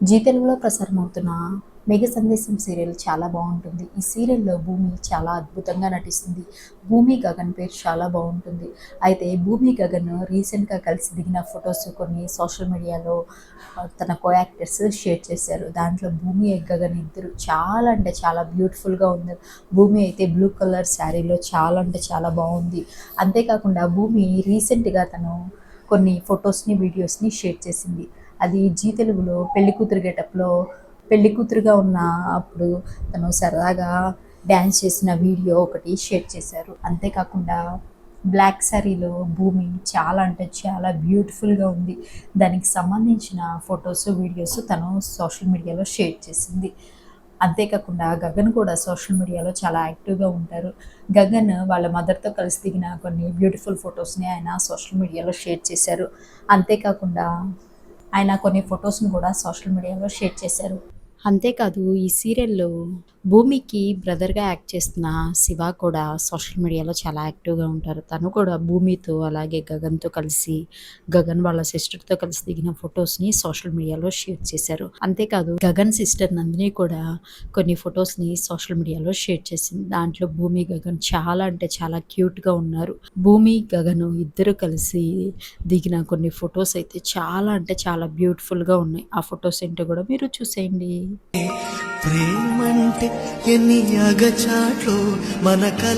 G తెలుగులో ప్రసారమవుతున్న 'మేఘ సందేశం' serial చాలా బావుంటుంది. ఈ సీరియల్‌లో భూమి చాలా అద్భుతంగా నటిస్తుంది. భూమి, గగన్ పేరు చాలా బావుంటుంది. అయితే భూమి, గగన్ రీసెంట్‌గా కలిసి దిగిన ఫోటోస్ కొన్ని సోషల్ మీడియాలో తన కో యాక్టర్స్ షేర్ చేశారు. దాంట్లో భూమి, గగన్ ఇద్దరు చాలా అంటే చాలా బ్యూటిఫుల్‌గా ఉన్నారు. భూమి అయితే బ్లూ కలర్ శారీలో చాలా అంటే చాలా బావుంది. అంతేకాకుండా భూమి రీసెంట్‌గా తను కొన్ని ఫోటోస్‌ని, వీడియోస్‌ని షేర్ చేసింది. అది జీ తెలుగులో పెళ్లికూతురు గెటప్‌లో పెళ్లికూతురుగా ఉన్న అప్పుడు తను సరదాగా డ్యాన్స్ చేసిన వీడియో ఒకటి షేర్ చేశారు. అంతేకాకుండా బ్లాక్ శారీలో భూమి చాలా అంటే చాలా బ్యూటిఫుల్‌గా ఉంది. దానికి సంబంధించిన ఫోటోస్, వీడియోస్ తను సోషల్ మీడియాలో షేర్ చేసింది. అంతేకాకుండా గగన్ కూడా సోషల్ మీడియాలో చాలా యాక్టివ్‌గా ఉంటారు. గగన్ వాళ్ళ మదర్‌తో కలిసి దిగిన కొన్ని బ్యూటిఫుల్ ఫోటోస్‌ని ఆయన సోషల్ మీడియాలో షేర్ చేశారు. అంతేకాకుండా ఆయన కొన్ని ఫోటోస్‌ని కూడా సోషల్ మీడియాలో షేర్ చేశారు. అంతేకాదు ఈ సీరియల్‌లో భూమికి బ్రదర్‌గా యాక్ట్ చేస్తున్న శివ కూడా సోషల్ మీడియాలో చాలా యాక్టివ్‌గా ఉంటారు. తను కూడా భూమితో అలాగే గగన్‌తో కలిసి, గగన్ వాళ్ళ సిస్టర్‌తో కలిసి దిగిన ఫోటోస్‌ని సోషల్ మీడియాలో షేర్ చేశారు. అంతేకాదు గగన్ సిస్టర్ నందిని కూడా కొన్ని ఫోటోస్‌ని సోషల్ మీడియాలో షేర్ చేసింది. దాంట్లో భూమి, గగన్ చాలా అంటే చాలా క్యూట్‌గా ఉన్నారు. భూమి, గగన్ ఇద్దరు కలిసి దిగిన కొన్ని ఫోటోస్ అయితే చాలా అంటే చాలా బ్యూటిఫుల్‌గా ఉన్నాయి. ఆ ఫోటోస్ ఏంటో కూడా మీరు చూసేయండి. ప్రేమంటే ఎన్ని అగచాట్లు మన కల